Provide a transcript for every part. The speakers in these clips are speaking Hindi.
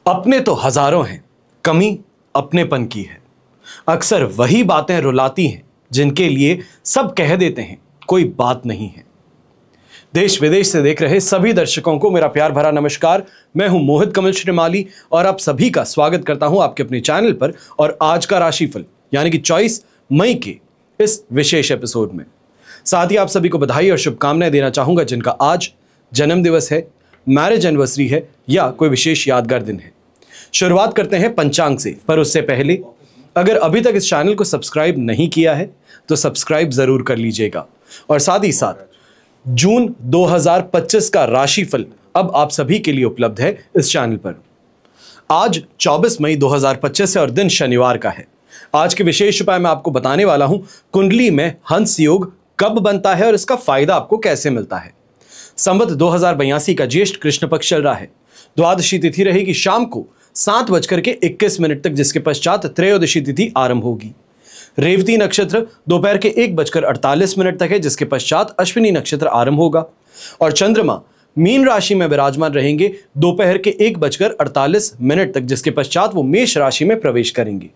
अपने तो हजारों हैं, कमी अपनेपन की है। अक्सर वही बातें रुलाती हैं जिनके लिए सब कह देते हैं कोई बात नहीं है। देश विदेश से देख रहे सभी दर्शकों को मेरा प्यार भरा नमस्कार। मैं हूं मोहित कमल श्रीमाली और आप सभी का स्वागत करता हूं आपके अपने चैनल पर और आज का राशिफल यानी कि 24 मई के इस विशेष एपिसोड में। साथ ही आप सभी को बधाई और शुभकामनाएं देना चाहूंगा जिनका आज जन्म दिवस है, मैरिज एनिवर्सरी है या कोई विशेष यादगार दिन है। शुरुआत करते हैं पंचांग से, पर उससे पहले अगर अभी तक इस चैनल को सब्सक्राइब नहीं किया है तो सब्सक्राइब जरूर कर लीजिएगा और साथ ही साथ जून 2025 का राशिफल अब आप सभी के लिए उपलब्ध है इस चैनल पर। आज 24 मई 2025 है और दिन शनिवार का है। आज के विशेष उपाय मैं आपको बताने वाला हूं, कुंडली में हंस योग कब बनता है और इसका फायदा आपको कैसे मिलता है। संवत 2082 का ज्येष्ठ कृष्ण पक्ष चल रहा है। द्वादशी तिथि रहेगी शाम को 7:21 तक, जिसके पश्चात त्रयोदशी तिथि आरंभ होगी। रेवती नक्षत्र दोपहर के 1:48 तक है, जिसके पश्चात अश्विनी नक्षत्र आरंभ होगा और चंद्रमा मीन राशि में विराजमान रहेंगे दोपहर के 1:48 तक, जिसके पश्चात वो मेष राशि में प्रवेश करेंगे।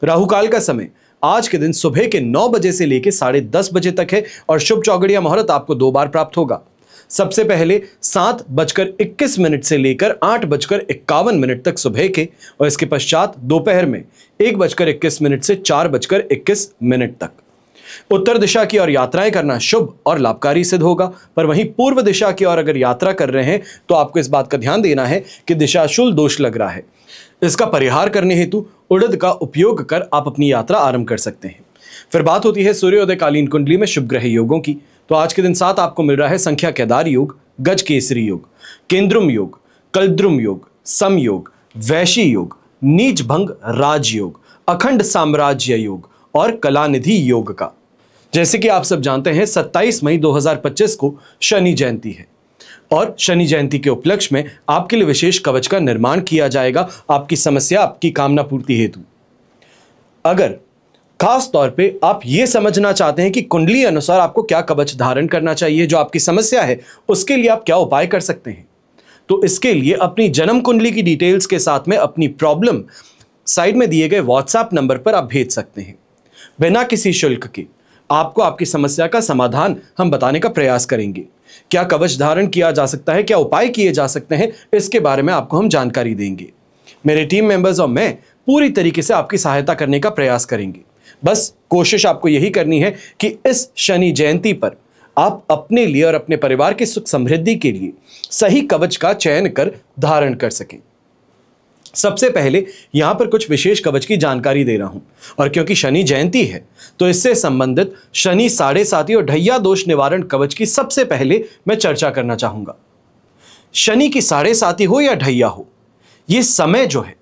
राहुकाल का समय आज के दिन सुबह के 9 बजे से लेकर 10:30 बजे तक है और शुभ चौगड़िया मुहूर्त आपको 2 बार प्राप्त होगा। सबसे पहले 7:21 से लेकर 8:51 तक सुबह के और इसके पश्चात दोपहर में 1:21 से 4:21 तक। उत्तर दिशा की ओर यात्राएं करना शुभ और लाभकारी सिद्ध होगा, पर वहीं पूर्व दिशा की ओर अगर यात्रा कर रहे हैं तो आपको इस बात का ध्यान देना है कि दिशाशूल दोष लग रहा है। इसका परिहार करने हेतु उड़द का उपयोग कर आप अपनी यात्रा आरंभ कर सकते हैं। फिर बात होती है सूर्योदय कालीन कुंडली में शुभ ग्रह योगों की। तो आज के दिन साथ आपको मिल रहा है संख्या केदार योग, गज केसरी योग, केंद्रुम योग, कल्द्रुम योग, सम योग, वैशी योग, नीच भंग राज योग, अखंड साम्राज्य योग और कलानिधि योग का। जैसे कि आप सब जानते हैं 27 मई 2025 को शनि जयंती है और शनि जयंती के उपलक्ष्य में आपके लिए विशेष कवच का निर्माण किया जाएगा आपकी समस्या, आपकी कामना पूर्ति हेतु। अगर खास तौर पे आप ये समझना चाहते हैं कि कुंडली अनुसार आपको क्या कवच धारण करना चाहिए, जो आपकी समस्या है उसके लिए आप क्या उपाय कर सकते हैं, तो इसके लिए अपनी जन्म कुंडली की डिटेल्स के साथ में अपनी प्रॉब्लम साइड में दिए गए व्हाट्सएप नंबर पर आप भेज सकते हैं। बिना किसी शुल्क के आपको आपकी समस्या का समाधान हम बताने का प्रयास करेंगे। क्या कवच धारण किया जा सकता है, क्या उपाय किए जा सकते हैं, इसके बारे में आपको हम जानकारी देंगे। मेरे टीम मेंबर्स और मैं पूरी तरीके से आपकी सहायता करने का प्रयास करेंगे। बस कोशिश आपको यही करनी है कि इस शनि जयंती पर आप अपने लिए और अपने परिवार की सुख समृद्धि के लिए सही कवच का चयन कर धारण कर सकें। सबसे पहले यहां पर कुछ विशेष कवच की जानकारी दे रहा हूं और क्योंकि शनि जयंती है तो इससे संबंधित शनि 7.5 और ढैया दोष निवारण कवच की सबसे पहले मैं चर्चा करना चाहूंगा। शनि की 7.5 हो या ढैया हो, यह समय जो है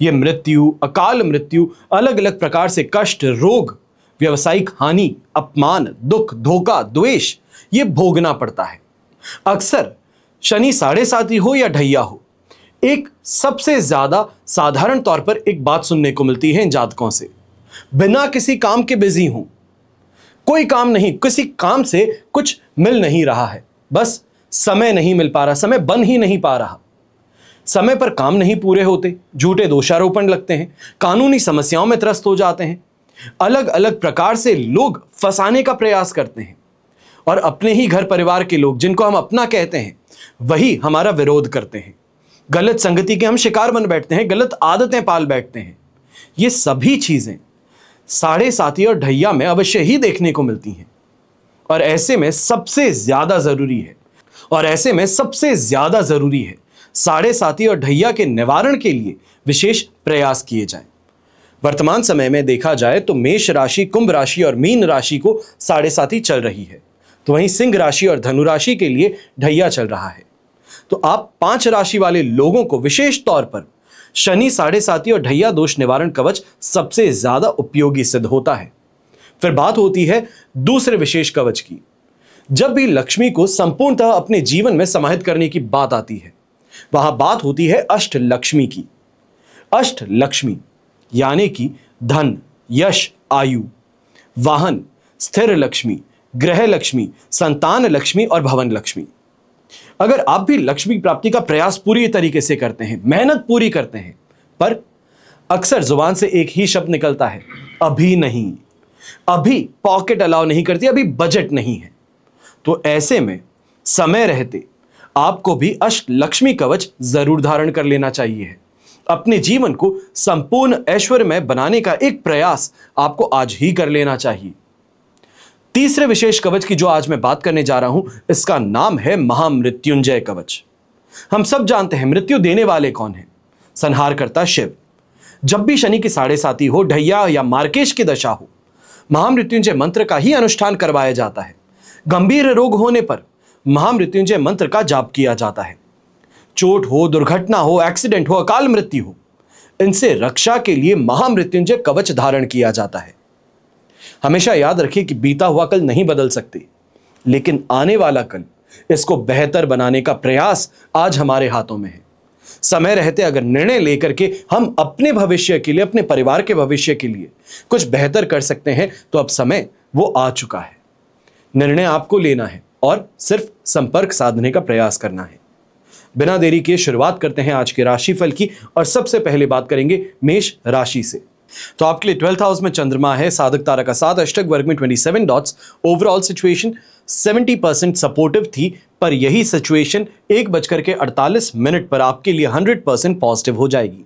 ये मृत्यु, अकाल मृत्यु, अलग अलग प्रकार से कष्ट, रोग, व्यवसायिक हानि, अपमान, दुख, धोखा, द्वेष ये भोगना पड़ता है। अक्सर शनि 7.5 हो या ढैया हो, एक सबसे ज्यादा साधारण तौर पर एक बात सुनने को मिलती है इन जातकों से, बिना किसी काम के बिजी हूं, कोई काम नहीं, किसी काम से कुछ मिल नहीं रहा है, बस समय नहीं मिल पा रहा, समय बन ही नहीं पा रहा, समय पर काम नहीं पूरे होते, झूठे दोषारोपण लगते हैं, कानूनी समस्याओं में त्रस्त हो जाते हैं, अलग अलग प्रकार से लोग फंसाने का प्रयास करते हैं और अपने ही घर परिवार के लोग जिनको हम अपना कहते हैं वही हमारा विरोध करते हैं। गलत संगति के हम शिकार बन बैठते हैं, गलत आदतें पाल बैठते हैं। ये सभी चीजें 7.5 और ढैया में अवश्य ही देखने को मिलती हैं और ऐसे में सबसे ज्यादा जरूरी है 7.5 और ढैया के निवारण के लिए विशेष प्रयास किए जाएं। वर्तमान समय में देखा जाए तो मेष राशि, कुंभ राशि और मीन राशि को 7.5 चल रही है, तो वहीं सिंह राशि और धनु राशि के लिए ढैया चल रहा है। तो आप 5 राशि वाले लोगों को विशेष तौर पर शनि 7.5 और ढैया दोष निवारण कवच सबसे ज्यादा उपयोगी सिद्ध होता है। फिर बात होती है दूसरे विशेष कवच की। जब भी लक्ष्मी को संपूर्णतः अपने जीवन में समाहित करने की बात आती है, वहां बात होती है अष्ट लक्ष्मी की। अष्ट लक्ष्मी यानी कि धन, यश, आयु, वाहन, स्थिर लक्ष्मी, ग्रह लक्ष्मी, संतान लक्ष्मी और भवन लक्ष्मी। अगर आप भी लक्ष्मी प्राप्ति का प्रयास पूरी तरीके से करते हैं, मेहनत पूरी करते हैं, पर अक्सर जुबान से एक ही शब्द निकलता है, अभी नहीं, अभी पॉकेट अलाउ नहीं करती, अभी बजट नहीं है, तो ऐसे में समय रहते आपको भी अष्टलक्ष्मी कवच जरूर धारण कर लेना चाहिए। अपने जीवन को संपूर्ण ऐश्वर्यमय बनाने का एक प्रयास आपको आज ही कर लेना चाहिए। तीसरे विशेष कवच की जो आज मैं बात करने जा रहा हूं, इसका नाम है महामृत्युंजय कवच। हम सब जानते हैं मृत्यु देने वाले कौन है, संहारकर्ता शिव। जब भी शनि की 7.5 हो, ढैया या मार्केश की दशा हो, महामृत्युंजय मंत्र का ही अनुष्ठान करवाया जाता है। गंभीर रोग होने पर महामृत्युंजय मंत्र का जाप किया जाता है। चोट हो, दुर्घटना हो, एक्सीडेंट हो, अकाल मृत्यु हो, इनसे रक्षा के लिए महामृत्युंजय कवच धारण किया जाता है। हमेशा याद रखिए कि बीता हुआ कल नहीं बदल सकते, लेकिन आने वाला कल, इसको बेहतर बनाने का प्रयास आज हमारे हाथों में है। समय रहते अगर निर्णय लेकर के हम अपने भविष्य के लिए, अपने परिवार के भविष्य के लिए कुछ बेहतर कर सकते हैं, तो अब समय वो आ चुका है। निर्णय आपको लेना है और सिर्फ संपर्क साधने का प्रयास करना है। बिना देरी के शुरुआत करते हैं आज के राशिफल की, और सबसे पहले बात करेंगे मेष राशि से। तो आपके लिए 12th हाउस में चंद्रमा है, साधक तारा का 7, अष्टक वर्ग में 27 डॉट्स। ओवरऑल सिचुएशन 70% सपोर्टिव थी, पर यही सिचुएशन 1:48 पर आपके लिए 100% पॉजिटिव हो जाएगी।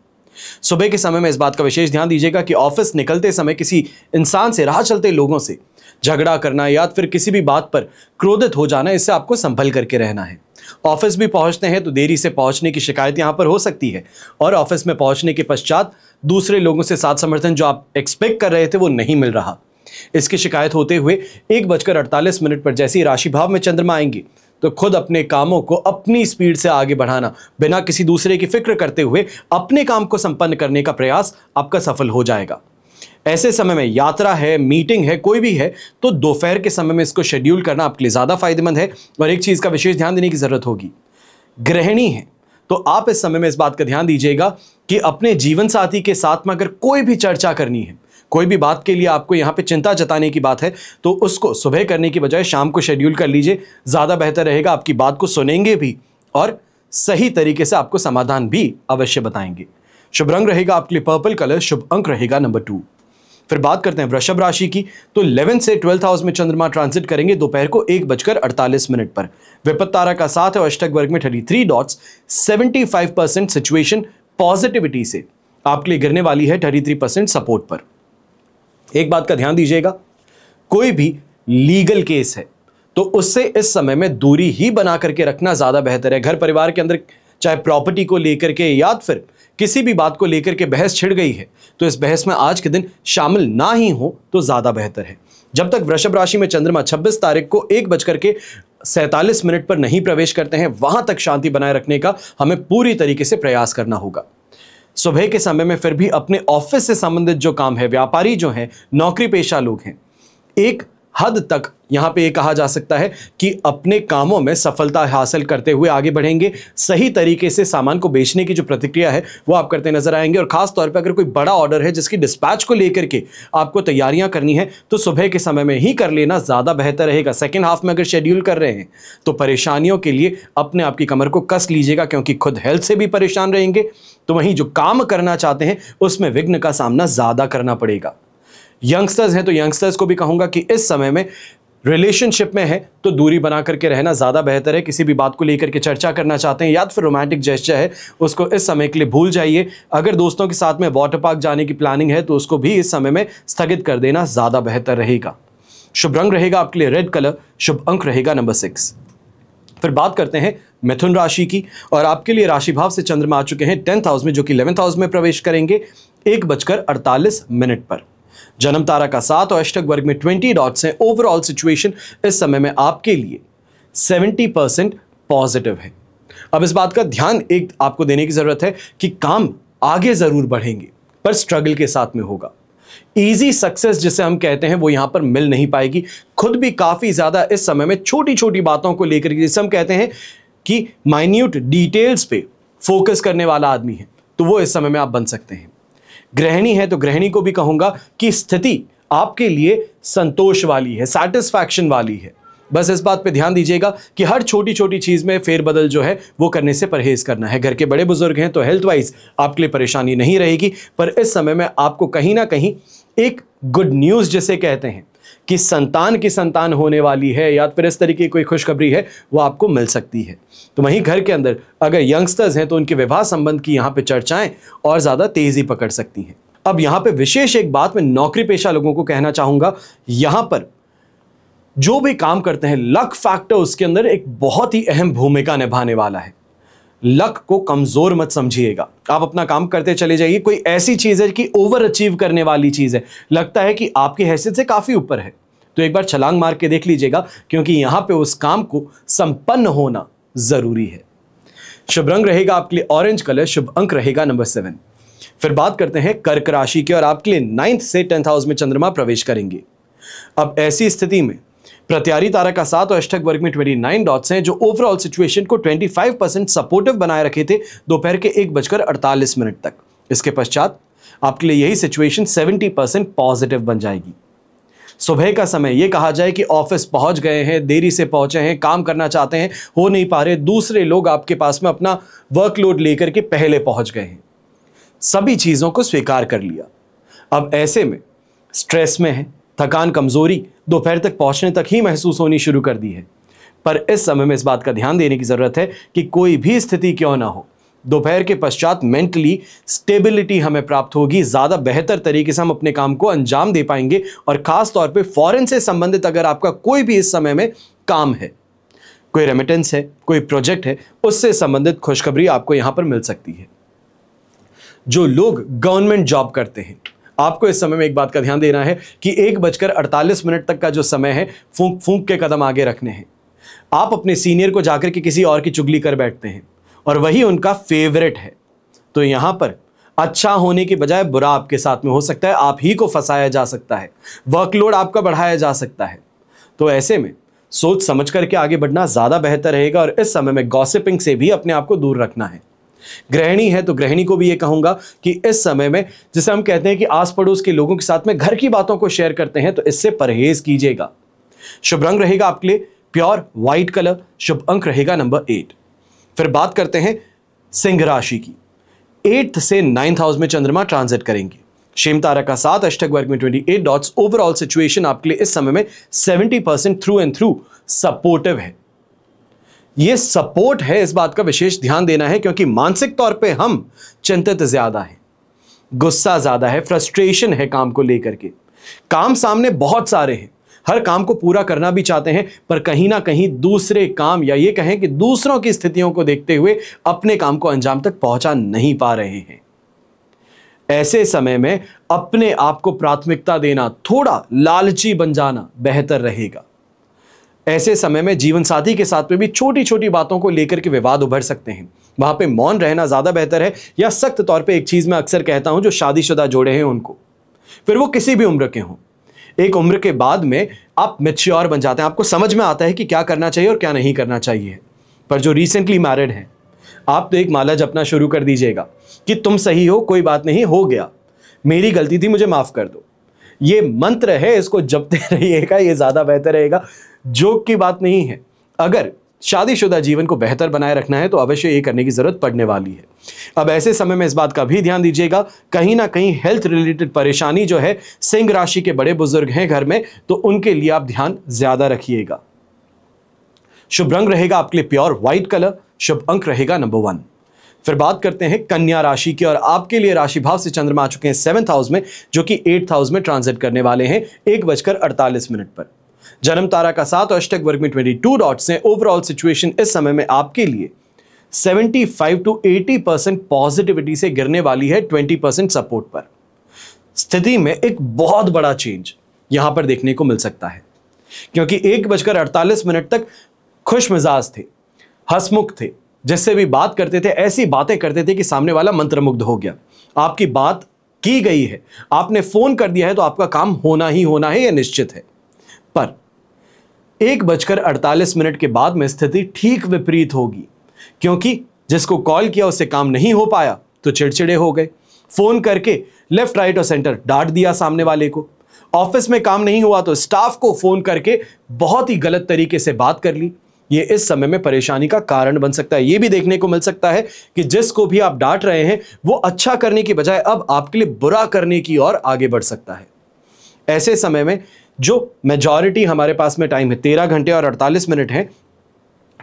सुबह के समय में इस बात का विशेष ध्यान दीजिएगा कि ऑफिस निकलते समय किसी इंसान से, राह चलते लोगों से झगड़ा करना या फिर किसी भी बात पर क्रोधित हो जाना, इससे आपको संभल करके रहना है। ऑफिस भी पहुंचते हैं तो देरी से पहुंचने की शिकायत यहां पर हो सकती है, और ऑफिस में पहुंचने के पश्चात दूसरे लोगों से साथ समर्थन जो आप एक्सपेक्ट कर रहे थे वो नहीं मिल रहा, इसकी शिकायत होते हुए 1:48 पर जैसे ही राशि भाव में चंद्रमा आएंगे, तो खुद अपने कामों को अपनी स्पीड से आगे बढ़ाना, बिना किसी दूसरे की फिक्र करते हुए अपने काम को संपन्न करने का प्रयास आपका सफल हो जाएगा। ऐसे समय में यात्रा है, मीटिंग है, कोई भी है, तो दोपहर के समय में इसको शेड्यूल करना आपके लिए ज्यादा फायदेमंद है। और एक चीज का विशेष ध्यान देने की जरूरत होगी, गृहिणी है तो आप इस समय में इस बात का ध्यान दीजिएगा कि अपने जीवन साथी के साथ में अगर कोई भी चर्चा करनी है, कोई भी बात के लिए आपको यहां पे चिंता जताने की बात है, तो उसको सुबह करने की बजाय शाम को शेड्यूल कर लीजिए, ज्यादा बेहतर रहेगा। आपकी बात को सुनेंगे भी और सही तरीके से आपको समाधान भी अवश्य बताएंगे। शुभ रंग रहेगा आपके लिए पर्पल कलर, शुभ अंक रहेगा नंबर 2। फिर बात करते हैं वृषभ राशि की। तो 11 से 12th हाउस में चंद्रमा ट्रांजिट करेंगे दोपहर को 1:48 पर। विपत्त तारा का 7 और अष्टक वर्ग में 33 डॉट्स। 75% सिचुएशन पॉजिटिविटी से आपके लिए गिरने वाली है 33% सपोर्ट पर। एक बात का ध्यान दीजिएगा, कोई भी लीगल केस है तो उससे इस समय में दूरी ही बना करके रखना ज्यादा बेहतर है। घर परिवार के अंदर चाहे प्रॉपर्टी को लेकर के या फिर किसी भी बात को लेकर के बहस छिड़ गई है, तो इस बहस में आज के दिन शामिल ना ही हो तो ज्यादा बेहतर है। जब तक वृषभ राशि में चंद्रमा 26 तारीख को 1:47 पर नहीं प्रवेश करते हैं, वहां तक शांति बनाए रखने का हमें पूरी तरीके से प्रयास करना होगा। सुबह के समय में फिर भी अपने ऑफिस से संबंधित जो काम है, व्यापारी जो हैं, नौकरी पेशा लोग हैं, एक हद तक यहां पे ये कहा जा सकता है कि अपने कामों में सफलता हासिल करते हुए आगे बढ़ेंगे। सही तरीके से सामान को बेचने की जो प्रतिक्रिया है वो आप करते नजर आएंगे। और खास तौर पे अगर कोई बड़ा ऑर्डर है जिसकी डिस्पैच को लेकर के आपको तैयारियां करनी है, तो सुबह के समय में ही कर लेना ज्यादा बेहतर रहेगा। सेकेंड हाफ में अगर शेड्यूल कर रहे हैं तो परेशानियों के लिए अपने आप की कमर को कस लीजिएगा, क्योंकि खुद हेल्थ से भी परेशान रहेंगे, तो वहीं जो काम करना चाहते हैं उसमें विघ्न का सामना ज्यादा करना पड़ेगा। यंगस्टर्स हैं तो यंगस्टर्स को भी कहूंगा कि इस समय में रिलेशनशिप में है तो दूरी बना करके रहना ज्यादा बेहतर है। किसी भी बात को लेकर के चर्चा करना चाहते हैं या फिर रोमांटिक जेस्चर है, उसको इस समय के लिए भूल जाइए। अगर दोस्तों के साथ में वाटर पार्क जाने की प्लानिंग है तो उसको भी इस समय में स्थगित कर देना ज्यादा बेहतर रहेगा। शुभ रंग रहेगा आपके लिए रेड कलर, शुभ अंक रहेगा नंबर 6। फिर बात करते हैं मिथुन राशि की, और आपके लिए राशि भाव से चंद्रमा आ चुके हैं 10th हाउस में, जो कि 11th हाउस में प्रवेश करेंगे 1:48 पर। जन्म तारा का 7 और अष्टक वर्ग में 20 डॉट्स हैं। ओवरऑल सिचुएशन इस समय में आपके लिए 70% पॉजिटिव है। अब इस बात का ध्यान एक आपको देने की जरूरत है कि काम आगे जरूर बढ़ेंगे, पर स्ट्रगल के साथ में होगा। इजी सक्सेस जिसे हम कहते हैं वो यहां पर मिल नहीं पाएगी। खुद भी काफी ज्यादा इस समय में छोटी छोटी बातों को लेकर, जिसे हम कहते हैं कि माइन्यूट डिटेल्स पे फोकस करने वाला आदमी है, तो वो इस समय में आप बन सकते हैं। गृहिणी है तो गृहिणी को भी कहूंगा कि स्थिति आपके लिए संतोष वाली है, सैटिस्फैक्शन वाली है। बस इस बात पे ध्यान दीजिएगा कि हर छोटी छोटी चीज में फेरबदल जो है वो करने से परहेज करना है। घर के बड़े बुजुर्ग हैं तो हेल्थ वाइज आपके लिए परेशानी नहीं रहेगी, पर इस समय में आपको कहीं ना कहीं एक गुड न्यूज जिसे कहते हैं कि संतान की संतान होने वाली है या फिर इस तरीके की कोई खुशखबरी है वो आपको मिल सकती है। तो वहीं घर के अंदर अगर यंगस्टर्स हैं तो उनके विवाह संबंध की यहां पे चर्चाएं और ज्यादा तेजी पकड़ सकती हैं। अब यहां पे विशेष एक बात मैं नौकरी पेशा लोगों को कहना चाहूंगा, यहां पर जो भी काम करते हैं लक फैक्टर उसके अंदर एक बहुत ही अहम भूमिका निभाने वाला है। लक को कमजोर मत समझिएगा, आप अपना काम करते चले जाइए। कोई ऐसी चीज है कि ओवर अचीव करने वाली चीज है, लगता है कि आपकी हैसियत से काफी ऊपर है, तो एक बार छलांग मार के देख लीजिएगा, क्योंकि यहां पे उस काम को संपन्न होना जरूरी है। शुभ रंग रहेगा आपके लिए ऑरेंज कलर, शुभ अंक रहेगा नंबर 7। फिर बात करते हैं कर्क राशि की, और आपके लिए 9th से 10th हाउस में चंद्रमा प्रवेश करेंगे। अब ऐसी स्थिति में प्रत्यारी तारा का 7 और अष्टक वर्ग में 29 डॉट्स हैं, जो ओवरऑल सिचुएशन को 25% सपोर्टिव बनाए रखे थे दोपहर के 1:48 तक। इसके पश्चात आपके लिए यही सिचुएशन 70% पॉजिटिव बन जाएगी। सुबह का समय यह कहा जाए कि ऑफिस पहुंच गए हैं, देरी से पहुंचे हैं, काम करना चाहते हैं, हो नहीं पा रहे, दूसरे लोग आपके पास में अपना वर्कलोड लेकर के पहले पहुंच गए हैं, सभी चीजों को स्वीकार कर लिया। अब ऐसे में स्ट्रेस में है, थकान कमजोरी दोपहर तक पहुंचने तक ही महसूस होनी शुरू कर दी है। पर इस समय में इस बात का ध्यान देने की जरूरत है कि कोई भी स्थिति क्यों ना हो, दोपहर के पश्चात मेंटली स्टेबिलिटी हमें प्राप्त होगी, ज्यादा बेहतर तरीके से हम अपने काम को अंजाम दे पाएंगे। और खास तौर पे फॉरेन से संबंधित अगर आपका कोई भी इस समय में काम है, कोई रेमिटेंस है, कोई प्रोजेक्ट है, उससे संबंधित खुशखबरी आपको यहां पर मिल सकती है। जो लोग गवर्नमेंट जॉब करते हैं, आपको इस समय में एक बात का ध्यान देना है कि 1:48 तक का जो समय है, फूंक फूंक के कदम आगे रखने हैं। आप अपने सीनियर को जाकर के किसी और की चुगली कर बैठते हैं और वही उनका फेवरेट है, तो यहां पर अच्छा होने की बजाय बुरा आपके साथ में हो सकता है, आप ही को फंसाया जा सकता है, वर्कलोड आपका बढ़ाया जा सकता है। तो ऐसे में सोच समझ करके आगे बढ़ना ज्यादा बेहतर रहेगा, और इस समय में गॉसिपिंग से भी अपने आप को दूर रखना है। गृहिणी है तो गृहिणी को भी ये कहूंगा कि इस समय में, जिसे हम कहते हैं कि आस पड़ोस के लोगों के साथ में घर की बातों को शेयर करते हैं, तो इससे परहेज कीजिएगा। शुभ रंग रहेगा आपके लिए प्योर व्हाइट कलर, शुभ अंक रहेगा नंबर 8। फिर बात करते हैं सिंह राशि की। 8th से 9th हाउस में चंद्रमा ट्रांजिट करेंगे। शेम तारा का 7 अष्टक वर्ग में 28 डॉट्स। ओवरऑल सिचुएशन आपके लिए इस समय में 70% थ्रू एंड थ्रू सपोर्टिव है। यह सपोर्ट है, इस बात का विशेष ध्यान देना है, क्योंकि मानसिक तौर पे हम चिंतित ज्यादा है, गुस्सा ज्यादा है, फ्रस्ट्रेशन है काम को लेकर के। काम सामने बहुत सारे हैं, हर काम को पूरा करना भी चाहते हैं, पर कहीं ना कहीं दूसरे काम, या ये कहें कि दूसरों की स्थितियों को देखते हुए अपने काम को अंजाम तक पहुंचा नहीं पा रहे हैं। ऐसे समय में अपने आप को प्राथमिकता देना, थोड़ा लालची बन जाना बेहतर रहेगा। ऐसे समय में जीवन साथी के साथ में भी छोटी छोटी बातों को लेकर के विवाद उभर सकते हैं, वहां पे मौन रहना ज्यादा बेहतर है। या सख्त तौर पे एक चीज मैं अक्सर कहता हूं, जो शादीशुदा जोड़े हैं उनको, फिर वो किसी भी उम्र के हों, एक उम्र के बाद में आप मैच्योर बन जाते हैं, आपको समझ में आता है कि क्या करना चाहिए और क्या नहीं करना चाहिए। पर जो रिसेंटली मैरिड हैं, आप तो एक माला जपना शुरू कर दीजिएगा कि तुम सही हो, कोई बात नहीं, हो गया, मेरी गलती थी, मुझे माफ कर दो। ये मंत्र है, इसको जपते रहिएगा, ये ज्यादा बेहतर रहेगा। जोक की बात नहीं है, अगर शादीशुदा जीवन को बेहतर बनाए रखना है तो अवश्य ये करने की जरूरत पड़ने वाली है। अब ऐसे समय में इस बात का भी ध्यान दीजिएगा, कहीं ना कहीं हेल्थ रिलेटेड परेशानी जो है, सिंह राशि के बड़े बुजुर्ग हैं घर में, तो उनके लिए आप ध्यान ज्यादा रखिएगा। शुभ रंग रहेगा आपके लिए प्योर व्हाइट कलर, शुभ अंक रहेगा नंबर 1। फिर बात करते हैं कन्या राशि की, और आपके लिए राशि भाव से चंद्रमा आ चुके हैं 7th हाउस में, जो कि 8th हाउस में ट्रांजिट करने वाले हैं 1:48 पर। जन्म तारा का 7 और अष्टक वर्ग में 22 डॉट्स हैं। ओवरऑल सिचुएशन इस समय में आपके लिए 75 to 80% पॉजिटिविटी से गिरने वाली है 20% सपोर्ट पर। स्थिति में एक बहुत बड़ा चेंज यहां पर देखने को मिल सकता है, क्योंकि 1:48 तक खुश मिजाज थे, हंसमुख थे, जिससे भी बात करते थे ऐसी बातें करते थे कि सामने वाला मंत्रमुग्ध हो गया। आपकी बात की गई है, आपने फोन कर दिया है, तो आपका काम होना ही होना है, यह निश्चित है। पर 1:48 के बाद में स्थिति ठीक विपरीत होगी, क्योंकि जिसको कॉल किया उससे काम नहीं हो पाया तो चिड़चिड़े हो गए, फोन करके लेफ्ट राइट और सेंटर डांट दिया सामने वाले को, ऑफिस में काम नहीं हुआ तो स्टाफ को फोन करके बहुत ही गलत तरीके से बात कर ली। ये इस समय में परेशानी का कारण बन सकता है। ये भी देखने को मिल सकता है कि जिसको भी आप डांट रहे हैं वो अच्छा करने की बजाय अब आपके लिए बुरा करने की ओर आगे बढ़ सकता है। ऐसे समय में जो मेजॉरिटी हमारे पास में टाइम है 13 घंटे और 48 मिनट है,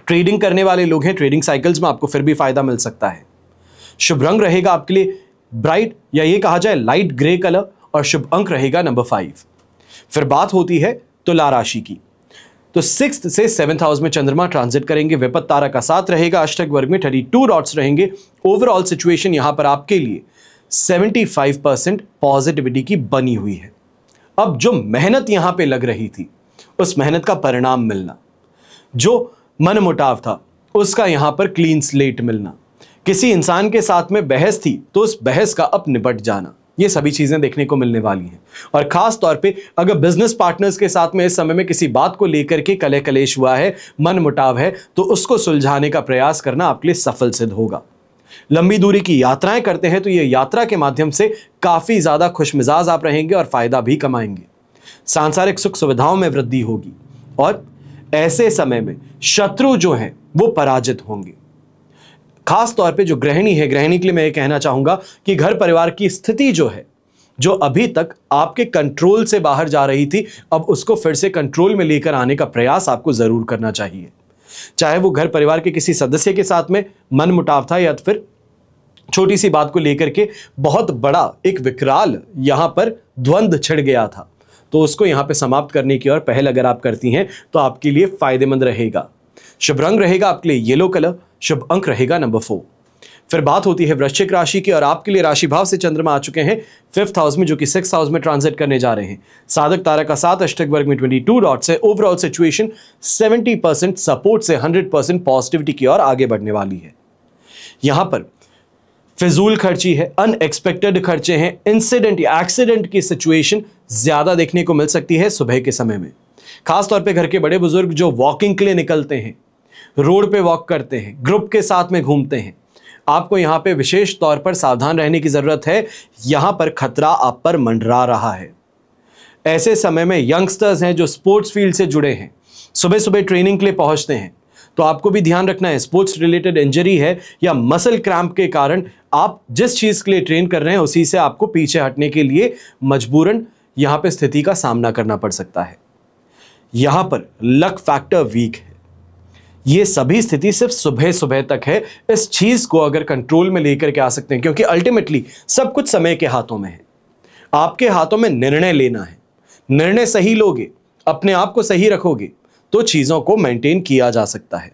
ट्रेडिंग करने वाले लोग हैं, ट्रेडिंग साइकिल्स में आपको फिर भी फायदा मिल सकता है। शुभ रंग रहेगा आपके लिए ब्राइट या ये कहा जाए लाइट ग्रे कलर और शुभ अंक रहेगा नंबर 5। फिर बात होती है तुला राशि की। तो 6th से 7th हाउस में चंद्रमा ट्रांजिट करेंगे। विपत तारा का साथ रहेगा। अष्टक वर्ग में 32 डॉट्स रहेंगे। ओवरऑल सिचुएशन यहां पर आपके लिए 75% पॉजिटिविटी की बनी हुई है। अब जो मेहनत यहां पे लग रही थी उस मेहनत का परिणाम मिलना, जो मनमुटाव था उसका यहां पर क्लीन स्लेट मिलना, किसी इंसान के साथ में बहस थी तो उस बहस का अब निपट जाना, ये सभी चीजें देखने को मिलने वाली हैं। और खास तौर पे अगर बिजनेस पार्टनर्स के साथ में इस समय में किसी बात को लेकर के कलह कलेश हुआ है, मनमुटाव है, तो उसको सुलझाने का प्रयास करना आपके लिए सफल सिद्ध होगा। लंबी दूरी की यात्राएं करते हैं तो ये यात्रा के माध्यम से काफी ज्यादा खुशमिजाज आप रहेंगे और फायदा भी कमाएंगे। सांसारिक सुख सुविधाओं में वृद्धि होगी और ऐसे समय में शत्रु जो हैं वो पराजित होंगे। खास तौर पे जो गृहिणी है, गृहिणी के लिए मैं ये कहना चाहूंगा कि घर परिवार की स्थिति जो है, जो अभी तक आपके कंट्रोल से बाहर जा रही थी, अब उसको फिर से कंट्रोल में लेकर आने का प्रयास आपको जरूर करना चाहिए। चाहे वो घर परिवार के किसी सदस्य के साथ में मनमुटाव था या फिर छोटी सी बात को लेकर के बहुत बड़ा एक विकराल यहां पर द्वंद्व छिड़ गया था, तो उसको यहां पे समाप्त करने की ओर पहल अगर आप करती हैं तो आपके लिए फायदेमंद रहेगा। शुभ रंग रहेगा आपके लिए येलो कलर। शुभ अंक रहेगा नंबर 4। फिर बात होती है वृश्चिक राशि की और आपके लिए राशि भाव से चंद्रमा आ चुके हैं 5th हाउस में, जो कि 6th हाउस में ट्रांजिट करने जा रहे हैं। साधक तारा का साथ अष्टक वर्ग में 22 डॉट्स है। ओवरऑल सिचुएशन 70% सपोर्ट से 100% पॉजिटिविटी की ओर आगे बढ़ने वाली है। यहां पर फिजूल खर्ची है, अनएक्सपेक्टेड खर्चे हैं, इंसिडेंट या एक्सीडेंट की सिचुएशन ज्यादा देखने को मिल सकती है सुबह के समय में। खासतौर पे घर के बड़े बुजुर्ग जो वॉकिंग के लिए निकलते हैं, रोड पे वॉक करते हैं, ग्रुप के साथ में घूमते हैं, आपको यहां पे विशेष तौर पर सावधान रहने की जरूरत है। यहां पर खतरा आप पर मंडरा रहा है। ऐसे समय में यंगस्टर्स हैं जो स्पोर्ट्स फील्ड से जुड़े हैं, सुबह सुबह ट्रेनिंग के लिए पहुंचते हैं, तो आपको भी ध्यान रखना है। स्पोर्ट्स रिलेटेड इंजरी है या मसल क्रैम्प के कारण आप जिस चीज के लिए ट्रेन कर रहे हैं उसी से आपको पीछे हटने के लिए मजबूरन यहां पे स्थिति का सामना करना पड़ सकता है। यहां पर लक फैक्टर वीक है। ये सभी स्थिति सिर्फ सुबह सुबह तक है। इस चीज को अगर कंट्रोल में लेकर के आ सकते हैं, क्योंकि अल्टीमेटली सब कुछ समय के हाथों में है। आपके हाथों में निर्णय लेना है। निर्णय सही लोगे, अपने आप को सही रखोगे तो चीजों को मेंटेन किया जा सकता है।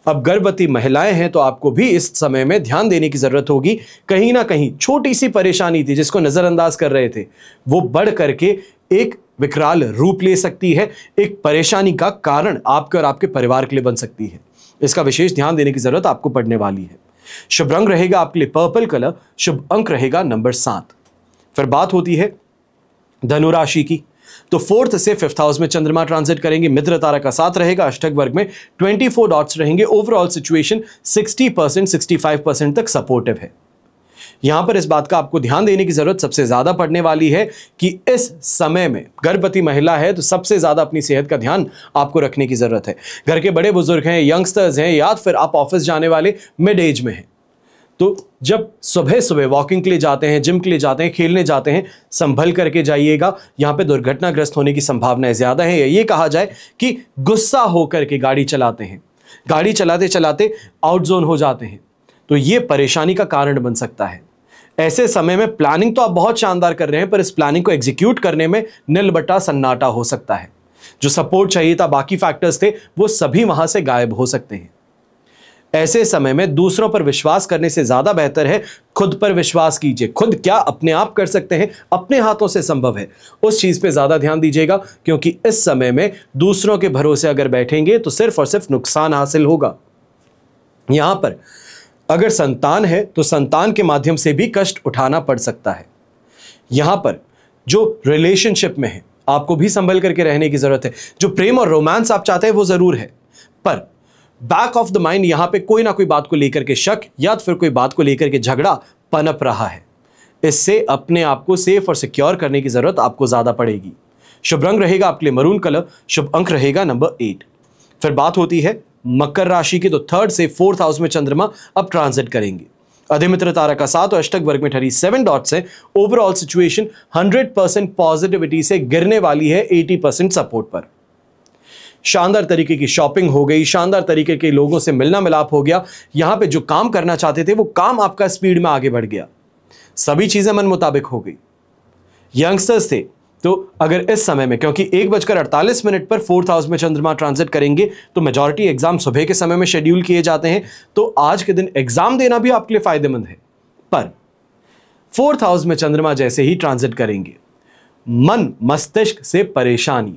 अब गर्भवती महिलाएं हैं तो आपको भी इस समय में ध्यान देने की जरूरत होगी। कहीं ना कहीं छोटी सी परेशानी थी जिसको नजरअंदाज कर रहे थे, वो बढ़ करके एक विकराल रूप ले सकती है, एक परेशानी का कारण आपके और आपके परिवार के लिए बन सकती है। इसका विशेष ध्यान देने की जरूरत आपको पड़ने वाली है। शुभ रंग रहेगा आपके लिए पर्पल कलर। शुभ अंक रहेगा नंबर 7। फिर बात होती है धनु राशि की। तो 4th से 5th हाउस में चंद्रमा ट्रांजिट करेंगे। मित्र तारा का साथ रहेगा। अष्टक वर्ग में 24 डॉट्स रहेंगे। ओवरऑल सिचुएशन 60% 65% तक सपोर्टिव है। यहां पर इस बात का आपको ध्यान देने की जरूरत सबसे ज्यादा पड़ने वाली है कि इस समय में गर्भवती महिला है तो सबसे ज्यादा अपनी सेहत का ध्यान आपको रखने की जरूरत है। घर के बड़े बुजुर्ग हैं, यंगस्टर्स हैं, या फिर आप ऑफिस जाने वाले मिड एज में हैं, तो जब सुबह सुबह वॉकिंग के लिए जाते हैं, जिम के लिए जाते हैं, खेलने जाते हैं, संभल करके जाइएगा। यहां पे दुर्घटनाग्रस्त होने की संभावनाएं ज्यादा है। ये कहा जाए कि गुस्सा होकर के गाड़ी चलाते हैं, गाड़ी चलाते चलाते आउट जोन हो जाते हैं, तो ये परेशानी का कारण बन सकता है। ऐसे समय में प्लानिंग तो आप बहुत शानदार कर रहे हैं, पर इस प्लानिंग को एग्जीक्यूट करने में नीलबट्टा सन्नाटा हो सकता है। जो सपोर्ट चाहिए था, बाकी फैक्टर्स थे, वो सभी वहां से गायब हो सकते हैं। ऐसे समय में दूसरों पर विश्वास करने से ज्यादा बेहतर है खुद पर विश्वास कीजिए। खुद क्या अपने आप कर सकते हैं, अपने हाथों से संभव है, उस चीज पे ज्यादा ध्यान दीजिएगा, क्योंकि इस समय में दूसरों के भरोसे अगर बैठेंगे तो सिर्फ और सिर्फ नुकसान हासिल होगा। यहां पर अगर संतान है तो संतान के माध्यम से भी कष्ट उठाना पड़ सकता है। यहां पर जो रिलेशनशिप में है आपको भी संभल करके रहने की जरूरत है। जो प्रेम और रोमांस आप चाहते हैं वो जरूर है, पर बैक ऑफ द माइंड यहां पे कोई ना कोई बात को लेकर के शक या फिर कोई बात को लेकर के झगड़ा पनप रहा है। इससे अपने आप को सेफ और सिक्योर करने की जरूरत आपको ज्यादा पड़ेगी। शुभ रंग रहेगा आपके लिए मरून कलर, शुभ अंक रहेगा नंबर 8। फिर बात होती है मकर राशि की, तो 3rd से 4th हाउस में चंद्रमा अब ट्रांजिट करेंगे। अधिमित्र तारा का 7 और अष्टक वर्ग में 37 डॉट्स है। ओवरऑल सिचुएशन 100% पॉजिटिविटी से गिरने वाली है 80% सपोर्ट पर। शानदार तरीके की शॉपिंग हो गई, शानदार तरीके के लोगों से मिलना मिलाप हो गया। यहां पे जो काम करना चाहते थे वो काम आपका स्पीड में आगे बढ़ गया, सभी चीजें मन मुताबिक हो गई। यंगस्टर्स थे तो अगर इस समय में, क्योंकि 1:48 पर 4th हाउस में चंद्रमा ट्रांजिट करेंगे तो मेजॉरिटी एग्जाम सुबह के समय में शेड्यूल किए जाते हैं, तो आज के दिन एग्जाम देना भी आपके लिए फायदेमंद है। पर 4th हाउस में चंद्रमा जैसे ही ट्रांजिट करेंगे, मन मस्तिष्क से परेशानी,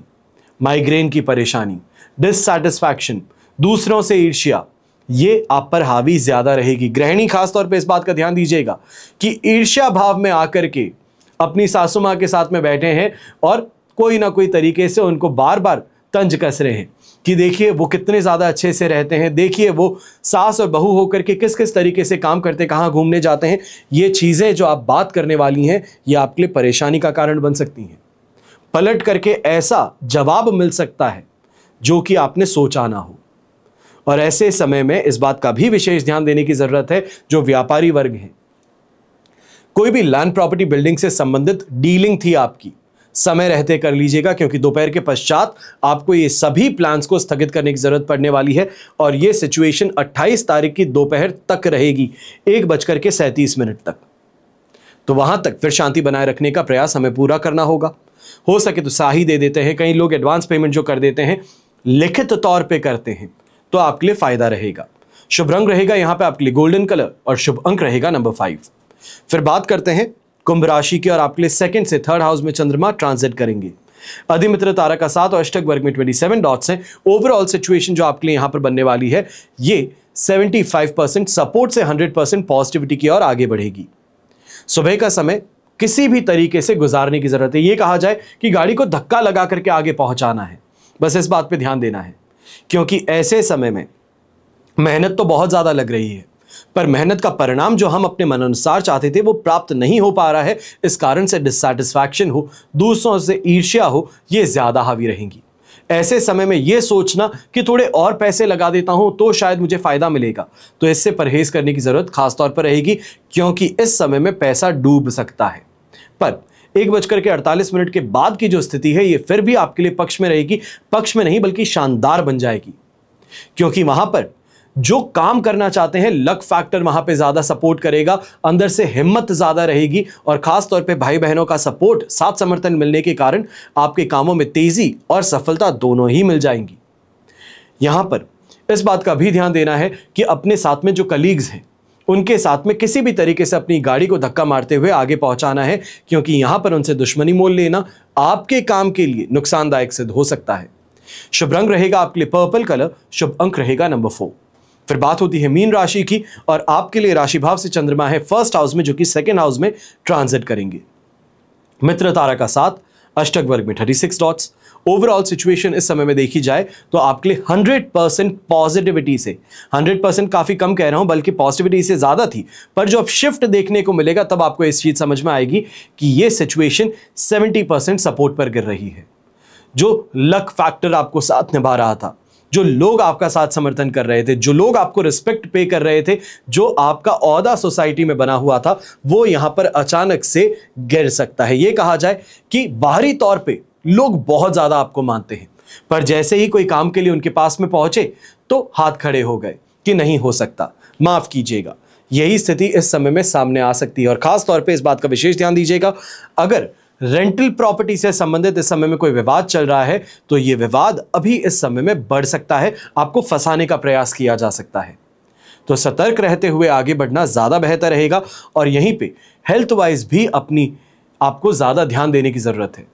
माइग्रेन की परेशानी, डिससैटिस्फैक्शन, दूसरों से ईर्ष्या, ये आप पर हावी ज्यादा रहेगी। गृहिणी खासतौर पे इस बात का ध्यान दीजिएगा कि ईर्ष्या भाव में आकर के अपनी सासू मां के साथ में बैठे हैं और कोई ना कोई तरीके से उनको बार बार तंज कस रहे हैं कि देखिए वो कितने ज्यादा अच्छे से रहते हैं, देखिए वो सास और बहू होकर के किस किस तरीके से काम करते, कहां घूमने जाते हैं। ये चीजें जो आप बात करने वाली हैं ये आपके लिए परेशानी का कारण बन सकती हैं। पलट करके ऐसा जवाब मिल सकता है जो कि आपने सोचा ना हो, और ऐसे समय में इस बात का भी विशेष ध्यान देने की जरूरत है जो व्यापारी वर्ग है। कोई भी लैंड प्रॉपर्टी बिल्डिंग से संबंधित डीलिंग थी आपकी, समय रहते कर लीजिएगा, क्योंकि दोपहर के पश्चात आपको ये सभी प्लान्स को स्थगित करने की जरूरत पड़ने वाली है और ये सिचुएशन 28 तारीख की दोपहर तक रहेगी, 1:37 तक। तो वहां तक फिर शांति बनाए रखने का प्रयास हमें पूरा करना होगा। हो सके तो साही दे देते हैं, कई लोग एडवांस पेमेंट जो कर देते हैं लिखित तौर पे करते हैं, तो आपके लिए फायदा रहेगा। शुभ रंग रहेगा यहां पे आपके लिए गोल्डन कलर और शुभ अंक रहेगा नंबर 5। फिर बात करते हैं कुंभ राशि की, और आपके लिए 2nd से 3rd हाउस में चंद्रमा ट्रांजिट करेंगे। अधिमित्र तारा का 7 और अष्टक वर्ग में 27 डॉट्स हैं। ओवरऑल सिचुएशन जो आपके लिए यहां पर बनने वाली है ये 75% सपोर्ट से 100% पॉजिटिविटी की ओर आगे बढ़ेगी। सुबह का समय किसी भी तरीके से गुजारने की जरूरत है। यह कहा जाए कि गाड़ी को धक्का लगा करके आगे पहुंचाना है, बस इस बात पे ध्यान देना है, क्योंकि ऐसे समय में मेहनत तो बहुत ज्यादा लग रही है पर मेहनत का परिणाम जो हम अपने मन अनुसार चाहते थे वो प्राप्त नहीं हो पा रहा है। इस कारण से डिससैटिस्फैक्शन हो, दूसरों से ईर्ष्या हो, ये ज्यादा हावी रहेंगी। ऐसे समय में यह सोचना कि थोड़े और पैसे लगा देता हूं तो शायद मुझे फायदा मिलेगा, तो इससे परहेज करने की जरूरत खासतौर पर रहेगी, क्योंकि इस समय में पैसा डूब सकता है। पर 1:48 के बाद की जो स्थिति है ये फिर भी आपके लिए पक्ष में रहेगी, पक्ष में नहीं बल्कि शानदार बन जाएगी, क्योंकि वहां पर जो काम करना चाहते हैं लक फैक्टर वहां पे ज्यादा सपोर्ट करेगा, अंदर से हिम्मत ज्यादा रहेगी और खास तौर पे भाई बहनों का सपोर्ट, साथ समर्थन मिलने के कारण आपके कामों में तेजी और सफलता दोनों ही मिल जाएंगी। यहां पर इस बात का भी ध्यान देना है कि अपने साथ में जो कलीग्स हैं उनके साथ में किसी भी तरीके से अपनी गाड़ी को धक्का मारते हुए आगे पहुंचाना है, क्योंकि यहां पर उनसे दुश्मनी मोल लेना आपके काम के लिए नुकसानदायक सिद्ध हो सकता है। शुभ रंग रहेगा आपके लिए पर्पल कलर, शुभ अंक रहेगा नंबर 4। फिर बात होती है मीन राशि की, और आपके लिए राशि भाव से चंद्रमा है 1st हाउस में जो कि 2nd हाउस में ट्रांजिट करेंगे। मित्र तारा का 7, अष्टक वर्ग में 36 डॉट्स। ओवरऑल सिचुएशन इस समय में देखी जाए तो आपके लिए 100% पॉजिटिविटी से, 100% काफी कम कह रहा हूं बल्कि पॉजिटिविटी से ज्यादा थी, पर जो अब शिफ्ट देखने को मिलेगा तब आपको इस चीज समझ में आएगी कि यह सिचुएशन 70% सपोर्ट पर गिर रही है। जो लक फैक्टर आपको साथ निभा रहा था, जो लोग आपका साथ समर्थन कर रहे थे, जो लोग आपको रिस्पेक्ट पे कर रहे थे, जो आपका औहदा सोसाइटी में बना हुआ था, वो यहां पर अचानक से गिर सकता है। यह कहा जाए कि बाहरी तौर पे लोग बहुत ज्यादा आपको मानते हैं, पर जैसे ही कोई काम के लिए उनके पास में पहुंचे तो हाथ खड़े हो गए कि नहीं हो सकता, माफ कीजिएगा। यही स्थिति इस समय में सामने आ सकती है और खास तौर पे इस बात का विशेष ध्यान दीजिएगा, अगर रेंटल प्रॉपर्टी से संबंधित इस समय में कोई विवाद चल रहा है तो यह विवाद अभी इस समय में बढ़ सकता है, आपको फंसाने का प्रयास किया जा सकता है। तो सतर्क रहते हुए आगे बढ़ना ज्यादा बेहतर रहेगा और यहीं पे हेल्थ वाइज भी अपनी आपको ज्यादा ध्यान देने की जरूरत है।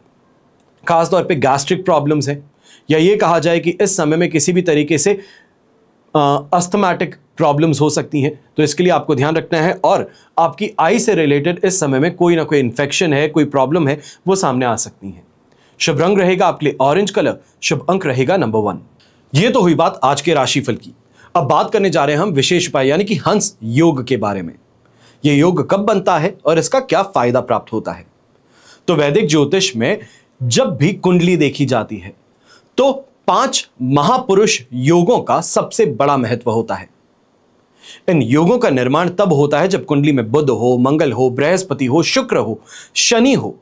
खासतौर पे गैस्ट्रिक प्रॉब्लम्स हैं, या ये कहा जाए कि इस समय में किसी भी तरीके से अस्थमैटिक प्रॉब्लम्स हो सकती हैं, तो इसके लिए आपको ध्यान रखना है। और आपकी आई से रिलेटेड इस समय में कोई ना कोई इन्फेक्शन है, कोई प्रॉब्लम है, वो सामने आ सकती है। शुभ रंग रहेगा आपके लिए ऑरेंज कलर, शुभ अंक रहेगा नंबर 1। ये तो हुई बात आज के राशिफल की। अब बात करने जा रहे हैं हम विशेष उपाय यानी कि हंस योग के बारे में। ये योग कब बनता है और इसका क्या फायदा प्राप्त होता है? तो वैदिक ज्योतिष में जब भी कुंडली देखी जाती है तो 5 महापुरुष योगों का सबसे बड़ा महत्व होता है। इन योगों का निर्माण तब होता है जब कुंडली में बुध हो, मंगल हो, बृहस्पति हो, शुक्र हो, शनि हो,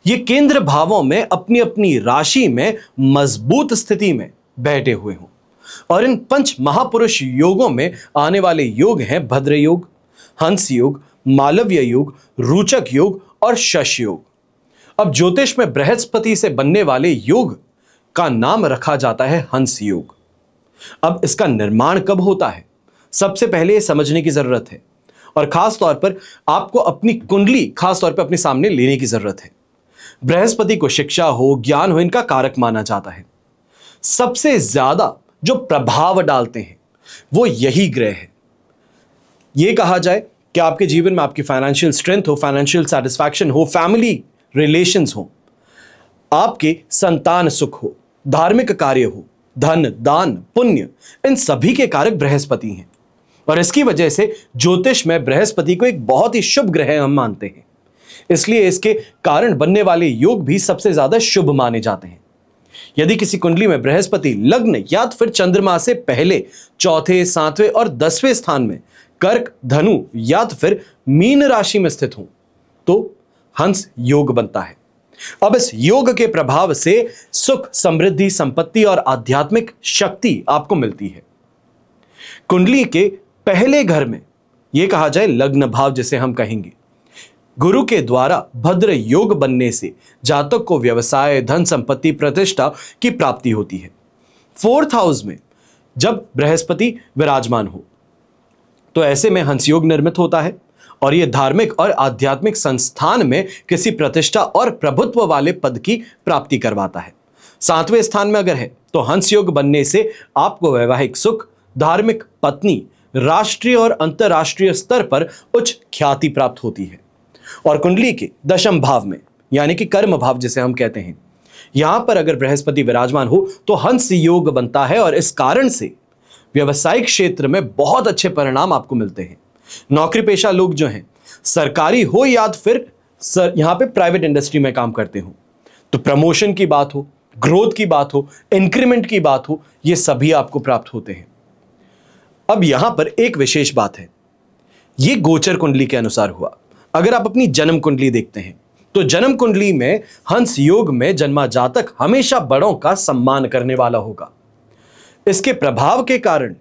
ये केंद्र भावों में अपनी अपनी राशि में मजबूत स्थिति में बैठे हुए हों। और इन 5 महापुरुष योगों में आने वाले योग हैं भद्र योग, हंस योग, मालव्य योग, रोचक योग और शश योग। अब ज्योतिष में बृहस्पति से बनने वाले योग का नाम रखा जाता है हंस योग। अब इसका निर्माण कब होता है, सबसे पहले यह समझने की जरूरत है और खास तौर पर आपको अपनी कुंडली खास तौर पर अपने सामने लेने की जरूरत है। बृहस्पति को शिक्षा हो, ज्ञान हो, इनका कारक माना जाता है। सबसे ज्यादा जो प्रभाव डालते हैं वो यही ग्रह है। यह कहा जाए कि आपके जीवन में आपकी फाइनेंशियल स्ट्रेंथ हो, फाइनेंशियल सेटिस्फैक्शन हो, फैमिली रिलेशंस हो, आपके संतान सुख हो, धार्मिक कार्य हो, धन, दान, पुण्य, इन सभी के कारक बृहस्पति हैं। और इसकी वजह से ज्योतिष में बृहस्पति को एक बहुत ही शुभ ग्रह हम मानते हैं। इसलिए इसके कारण बनने वाले योग भी सबसे ज्यादा शुभ माने जाते हैं। यदि किसी कुंडली में बृहस्पति लग्न या फिर चंद्रमा से पहले चौथे, 7वें और 10वें स्थान में कर्क, धनु या फिर मीन राशि में स्थित हो तो हंस योग बनता है। अब इस योग के प्रभाव से सुख, समृद्धि, संपत्ति और आध्यात्मिक शक्ति आपको मिलती है। कुंडली के पहले घर में यह कहा जाए लग्न भाव जिसे हम कहेंगे, गुरु के द्वारा भद्र योग बनने से जातक को व्यवसाय, धन, संपत्ति, प्रतिष्ठा की प्राप्ति होती है। 4th हाउस में जब बृहस्पति विराजमान हो तो ऐसे में हंस योग निर्मित होता है और यह धार्मिक और आध्यात्मिक संस्थान में किसी प्रतिष्ठा और प्रभुत्व वाले पद की प्राप्ति करवाता है। 7वें स्थान में अगर है तो हंस योग बनने से आपको वैवाहिक सुख, धार्मिक पत्नी, राष्ट्रीय और अंतरराष्ट्रीय स्तर पर उच्च ख्याति प्राप्त होती है। और कुंडली के 10वें भाव में यानी कि कर्म भाव जिसे हम कहते हैं, यहां पर अगर बृहस्पति विराजमान हो तो हंस योग बनता है और इस कारण से व्यवसायिक क्षेत्र में बहुत अच्छे परिणाम आपको मिलते हैं। नौकरी पेशा लोग जो हैं, सरकारी हो या फिर यहां पे प्राइवेट इंडस्ट्री में काम करते हो, तो प्रमोशन की बात हो, ग्रोथ की बात हो, इंक्रीमेंट की बात हो, ये सभी आपको प्राप्त होते हैं। अब यहां पर एक विशेष बात है, ये गोचर कुंडली के अनुसार हुआ। अगर आप अपनी जन्म कुंडली देखते हैं तो जन्म कुंडली में हंस योग में जन्मा जातक हमेशा बड़ों का सम्मान करने वाला होगा। इसके प्रभाव के कारण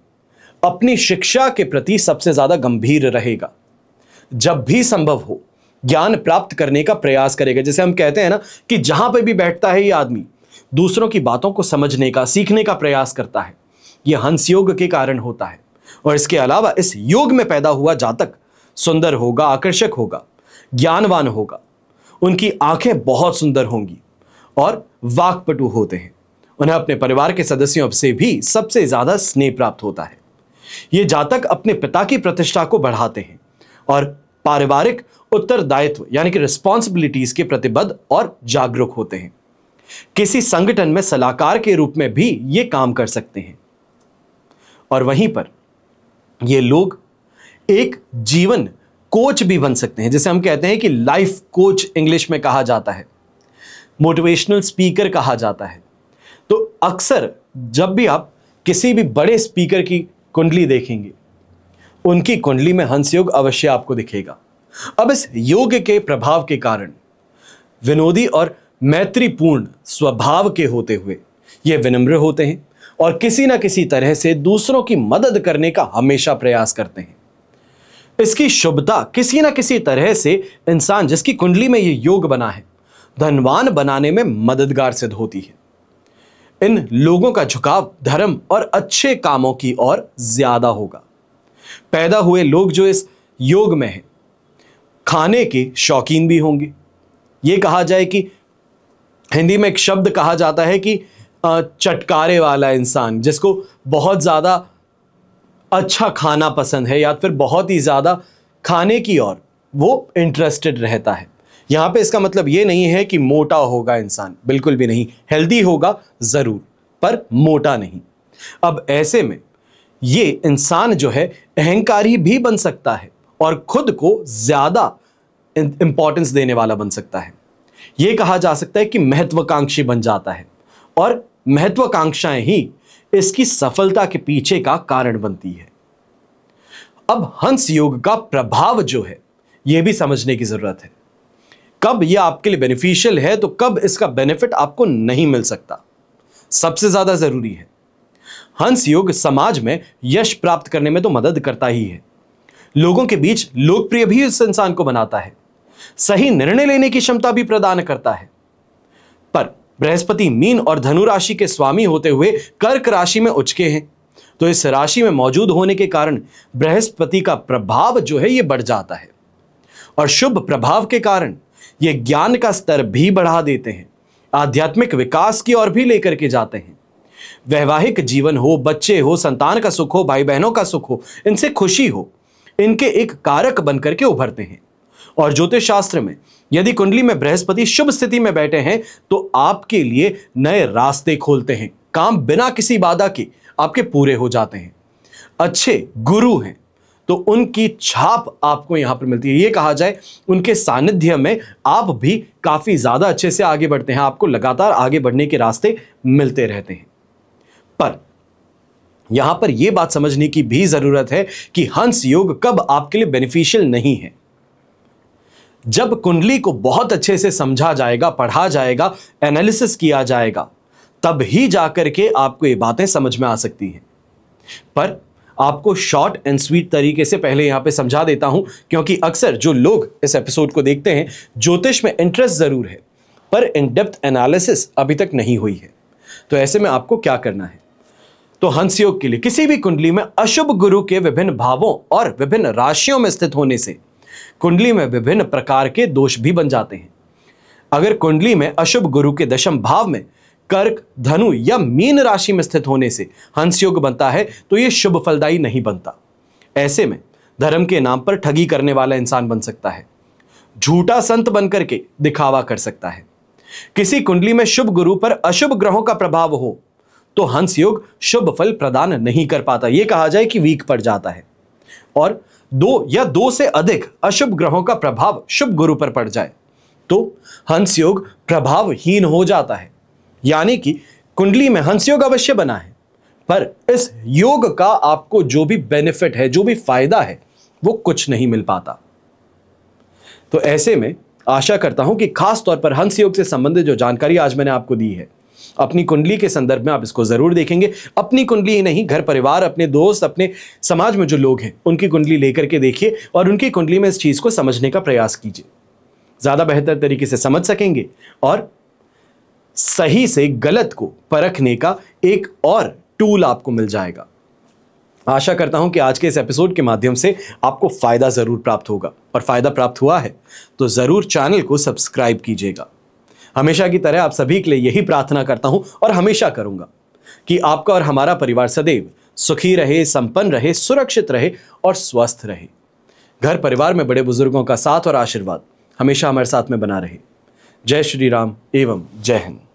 अपनी शिक्षा के प्रति सबसे ज्यादा गंभीर रहेगा। जब भी संभव हो ज्ञान प्राप्त करने का प्रयास करेगा। जैसे हम कहते हैं ना कि जहां पे भी बैठता है ये आदमी दूसरों की बातों को समझने का, सीखने का प्रयास करता है। यह हंस योग के कारण होता है। और इसके अलावा इस योग में पैदा हुआ जातक सुंदर होगा, आकर्षक होगा, ज्ञानवान होगा, उनकी आंखें बहुत सुंदर होंगी और वाक्पटु होते हैं। उन्हें अपने परिवार के सदस्यों से भी सबसे ज्यादा स्नेह प्राप्त होता है। ये जातक अपने पिता की प्रतिष्ठा को बढ़ाते हैं और पारिवारिक उत्तरदायित्व यानी कि रिस्पॉन्सिबिलिटीज के प्रतिबद्ध और जागरूक होते हैं। किसी संगठन में सलाहकार के रूप में भी ये काम कर सकते हैं। और वहीं पर ये लोग एक जीवन कोच भी बन सकते हैं, जिसे हम कहते हैं कि लाइफ कोच इंग्लिश में कहा जाता है, मोटिवेशनल स्पीकर कहा जाता है। तो अक्सर जब भी आप किसी भी बड़े स्पीकर की कुंडली देखेंगे, उनकी कुंडली में हंस योग अवश्य आपको दिखेगा। अब इस योग के प्रभाव के कारण विनोदी और मैत्रीपूर्ण स्वभाव के होते हुए ये विनम्र होते हैं और किसी ना किसी तरह से दूसरों की मदद करने का हमेशा प्रयास करते हैं। इसकी शुभता किसी ना किसी तरह से इंसान जिसकी कुंडली में ये योग बना है धनवान बनाने में मददगार सिद्ध होती है। इन लोगों का झुकाव धर्म और अच्छे कामों की ओर ज्यादा होगा। पैदा हुए लोग जो इस योग में हैं खाने के शौकीन भी होंगे। यह कहा जाए कि हिंदी में एक शब्द कहा जाता है कि चटकारे वाला इंसान, जिसको बहुत ज्यादा अच्छा खाना पसंद है या फिर बहुत ही ज्यादा खाने की ओर वो इंटरेस्टेड रहता है। यहां पे इसका मतलब ये नहीं है कि मोटा होगा इंसान, बिल्कुल भी नहीं। हेल्दी होगा जरूर पर मोटा नहीं। अब ऐसे में ये इंसान जो है अहंकारी भी बन सकता है और खुद को ज्यादा इंपॉर्टेंस देने वाला बन सकता है। यह कहा जा सकता है कि महत्वाकांक्षी बन जाता है और महत्वाकांक्षाएं ही इसकी सफलता के पीछे का कारण बनती है। अब हंस योग का प्रभाव जो है यह भी समझने की जरूरत है। कब यह आपके लिए बेनिफिशियल है तो कब इसका बेनिफिट आपको नहीं मिल सकता, सबसे ज्यादा जरूरी है। हंस योग समाज में यश प्राप्त करने में तो मदद करता ही है, लोगों के बीच लोकप्रिय भी इस इंसान को बनाता है, सही निर्णय लेने की क्षमता भी प्रदान करता है। पर बृहस्पति मीन और धनु राशि के स्वामी होते हुए कर्क राशि में उचके हैं, तो इस राशि में मौजूद होने के कारण बृहस्पति का प्रभाव जो है यह बढ़ जाता है और शुभ प्रभाव के कारण ये ज्ञान का स्तर भी बढ़ा देते हैं, आध्यात्मिक विकास की ओर भी लेकर के जाते हैं। वैवाहिक जीवन हो, बच्चे हो, संतान का सुख हो, भाई बहनों का सुख हो, इनसे खुशी हो, इनके एक कारक बनकर के उभरते हैं। और ज्योतिष शास्त्र में यदि कुंडली में बृहस्पति शुभ स्थिति में बैठे हैं तो आपके लिए नए रास्ते खोलते हैं, काम बिना किसी बाधा के आपके पूरे हो जाते हैं। अच्छे गुरु हैं तो उनकी छाप आपको यहां पर मिलती है। यह कहा जाए उनके सानिध्य में आप भी काफी ज्यादा अच्छे से आगे बढ़ते हैं, आपको लगातार आगे बढ़ने के रास्ते मिलते रहते हैं। पर यहां पर यह बात समझने की भी जरूरत है कि हंस योग कब आपके लिए बेनिफिशियल नहीं है। जब कुंडली को बहुत अच्छे से समझा जाएगा, पढ़ा जाएगा, एनालिसिस किया जाएगा, तब ही जाकर के आपको ये बातें समझ में आ सकती हैं। पर आपको शॉर्ट एंड स्वीट तरीके से पहले यहां पे समझा देता हूं, क्योंकि अक्सर जो लोग इस एपिसोड को देखते हैं, ज्योतिष में इंटरेस्ट जरूर है पर इन डेप्थ एनालिसिस अभी तक नहीं हुई है। तो ऐसे में आपको क्या करना है, तो हंस योग के लिए किसी भी कुंडली में अशुभ गुरु के विभिन्न भावों और विभिन्न राशियों में स्थित होने से कुंडली में विभिन्न प्रकार के दोष भी बन जाते हैं। अगर कुंडली में अशुभ गुरु के दशम भाव में कर्क, धनु या मीन राशि में स्थित होने से हंस योग बनता है तो यह शुभ फलदायी नहीं बनता। ऐसे में धर्म के नाम पर ठगी करने वाला इंसान बन सकता है, झूठा संत बनकर के दिखावा कर सकता है। किसी कुंडली में शुभ गुरु पर अशुभ ग्रहों का प्रभाव हो तो हंस योग शुभ फल प्रदान नहीं कर पाता, यह कहा जाए कि वीक पड़ जाता है। और दो से अधिक अशुभ ग्रहों का प्रभाव शुभ गुरु पर पड़ जाए तो हंस योग प्रभावहीन हो जाता है। यानी कि कुंडली में हंस योग अवश्य बना है पर इस योग का आपको जो भी बेनिफिट है, जो भी फायदा है, वो कुछ नहीं मिल पाता। तो ऐसे में आशा करता हूं कि खास तौर पर हंस योग से संबंधित जो जानकारी आज मैंने आपको दी है, अपनी कुंडली के संदर्भ में आप इसको जरूर देखेंगे। अपनी कुंडली ही नहीं, घर परिवार, अपने दोस्त, अपने समाज में जो लोग हैं उनकी कुंडली लेकर के देखिए और उनकी कुंडली में इस चीज को समझने का प्रयास कीजिए। ज्यादा बेहतर तरीके से समझ सकेंगे और सही से गलत को परखने का एक और टूल आपको मिल जाएगा। आशा करता हूं कि आज के इस एपिसोड के माध्यम से आपको फायदा जरूर प्राप्त होगा, और फायदा प्राप्त हुआ है तो जरूर चैनल को सब्सक्राइब कीजिएगा। हमेशा की तरह आप सभी के लिए यही प्रार्थना करता हूं और हमेशा करूंगा कि आपका और हमारा परिवार सदैव सुखी रहे, संपन्न रहे, सुरक्षित रहे और स्वस्थ रहे। घर परिवार में बड़े बुजुर्गों का साथ और आशीर्वाद हमेशा हमारे साथ में बना रहे। जय श्री राम एवं जय हिंद।